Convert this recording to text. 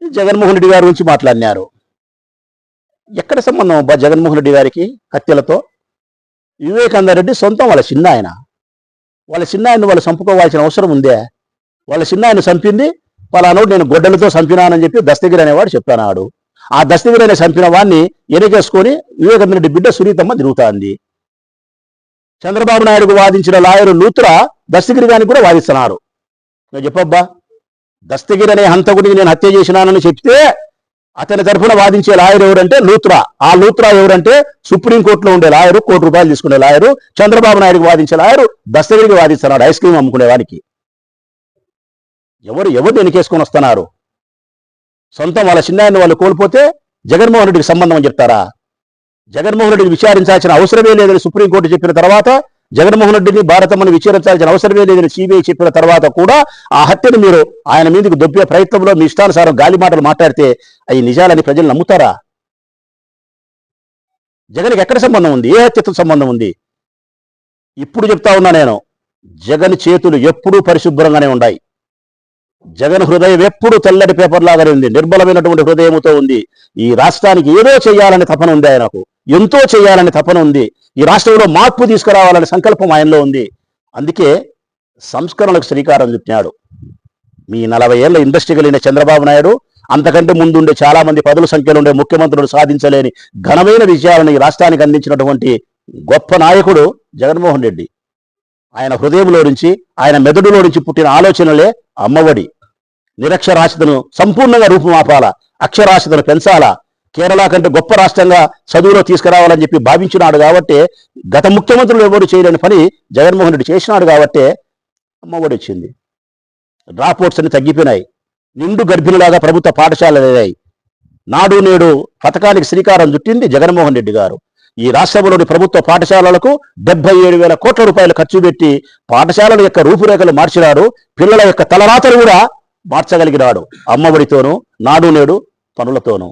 జగన్మోహన్ రెడ్డి గారి గురించి మాట్లాడినారు. ఎక్కడ సంబంధం అబ్బా జగన్మోహన్ రెడ్డి గారికి హత్యలతో? వివేకానంద రెడ్డి సొంతం వాళ్ళ చిన్న ఆయన. వాళ్ళ చిన్న ఆయన్ని వాళ్ళు చంపుకోవాల్సిన అవసరం ఉందే? వాళ్ళ చిన్న ఆయన చంపింది పలానోడు నేను గొడ్డలతో చంపినానని చెప్పి దస్తగిరి అనేవాడు చెప్పానాడు. ఆ దస్తగిరి అనే చంపిన వాడిని ఎన్నికేసుకొని వివేకానంద రెడ్డి బిడ్డ సునీతమ్మ తిరుగుతాంది. చంద్రబాబు నాయుడుకు వాదించిన లాయరు లూత్రా దస్తగిరి గారికి కూడా వాదిస్తున్నారు. నేను చెప్పబ్బా, దస్తగిరి అనే హంతకుడికి నేను హత్య చేసినానని చెప్తే అతని తరఫున వాదించే లాయర్ ఎవరంటే లూత్రా. ఆ లూత్రా ఎవరంటే సుప్రీంకోర్టులో ఉండే లాయరు, ₹1 తీసుకునే లాయరు. చంద్రబాబు నాయుడుకి వాదించే లాయరు దస్తగిరికి వాదిస్తున్నాడు, ఐస్ క్రీమ్ అమ్ముకునేవాడికి. ఎవరు ఎన్నికేసుకొని వస్తున్నారు? సొంతం వాళ్ళ చిన్నాయన్ని వాళ్ళు కోల్పోతే జగన్మోహన్ రెడ్డికి సంబంధం అని చెప్తారా? జగన్మోహన్ రెడ్డిని విచారించాల్సిన అవసరమే లేదని సుప్రీంకోర్టు చెప్పిన తర్వాత, జగన్మోహన్ రెడ్డిని భారతమ్మని విచారించాల్సిన అవసరమే లేదని సిబిఐ చెప్పిన తర్వాత కూడా ఆ హత్యను మీరు ఆయన మీదకి దొబ్బే ప్రయత్నంలో మీ ఇష్టానుసారం గాలి మాటలు మాట్లాడితే అవి నిజాలని ప్రజలు నమ్ముతారా? జగన్కి ఎక్కడ సంబంధం ఉంది? ఏ హత్యతో సంబంధం ఉంది? ఇప్పుడు చెప్తా ఉన్నా నేను, జగన్ చేతులు ఎప్పుడూ పరిశుభ్రంగానే ఉన్నాయి. జగన్ హృదయం ఎప్పుడు తెల్లటి పేపర్ లాగానే ఉంది, నిర్మలమైనటువంటి హృదయంతో ఉంది. ఈ రాష్ట్రానికి ఏదో చేయాలని తపన ఉంది ఆయనకు, ఎంతో చేయాలని తపన ఉంది. ఈ రాష్ట్రంలో మార్పు తీసుకురావాలనే సంకల్పం ఆయనలో ఉంది. అందుకే సంస్కరణలకు శ్రీకారం చుట్టినాడు. మీ 40 ఏళ్ల ఇండస్ట్రీ కలిగిన చంద్రబాబు నాయుడు, అంతకంటే ముందుండే చాలా మంది పదుల సంఖ్యలో ఉండే ముఖ్యమంత్రులు సాధించలేని ఘనమైన విజయాలను ఈ రాష్ట్రానికి అందించినటువంటి గొప్ప నాయకుడు జగన్మోహన్ రెడ్డి. ఆయన హృదయంలో నుంచి, ఆయన మెదడులో నుంచి పుట్టిన ఆలోచనలే అమ్మఒడి. నిరక్షరాస్యతను సంపూర్ణంగా రూపుమాపాల, అక్షరాస్యతను పెంచాలా, కేరళ కంటే గొప్ప రాష్ట్రంగా చదువులో తీసుకురావాలని చెప్పి భావించినాడు. కాబట్టి గత ముఖ్యమంత్రులు ఎవరు చేయలేని పని జగన్మోహన్ రెడ్డి చేసినాడు. కాబట్టి అమ్మఒడి వచ్చింది. డ్రాప్అవుట్స్ అన్ని తగ్గిపోయినాయి. నిండు గర్భిణులాగా ప్రభుత్వ పాఠశాలలు అయ్యాయి. నాడు నేడు పథకానికి శ్రీకారం చుట్టింది జగన్మోహన్ రెడ్డి గారు. ఈ రాష్ట్రంలోని ప్రభుత్వ పాఠశాలలకు 77,000 కోట్ల రూపాయలు ఖర్చు పెట్టి పాఠశాలల యొక్క రూపురేఖలు మార్చినాడు. పిల్లల యొక్క తలరాతలు కూడా మార్చగలిగినాడు, అమ్మఒడితోనూ నాడు నేడు పనులతోనూ.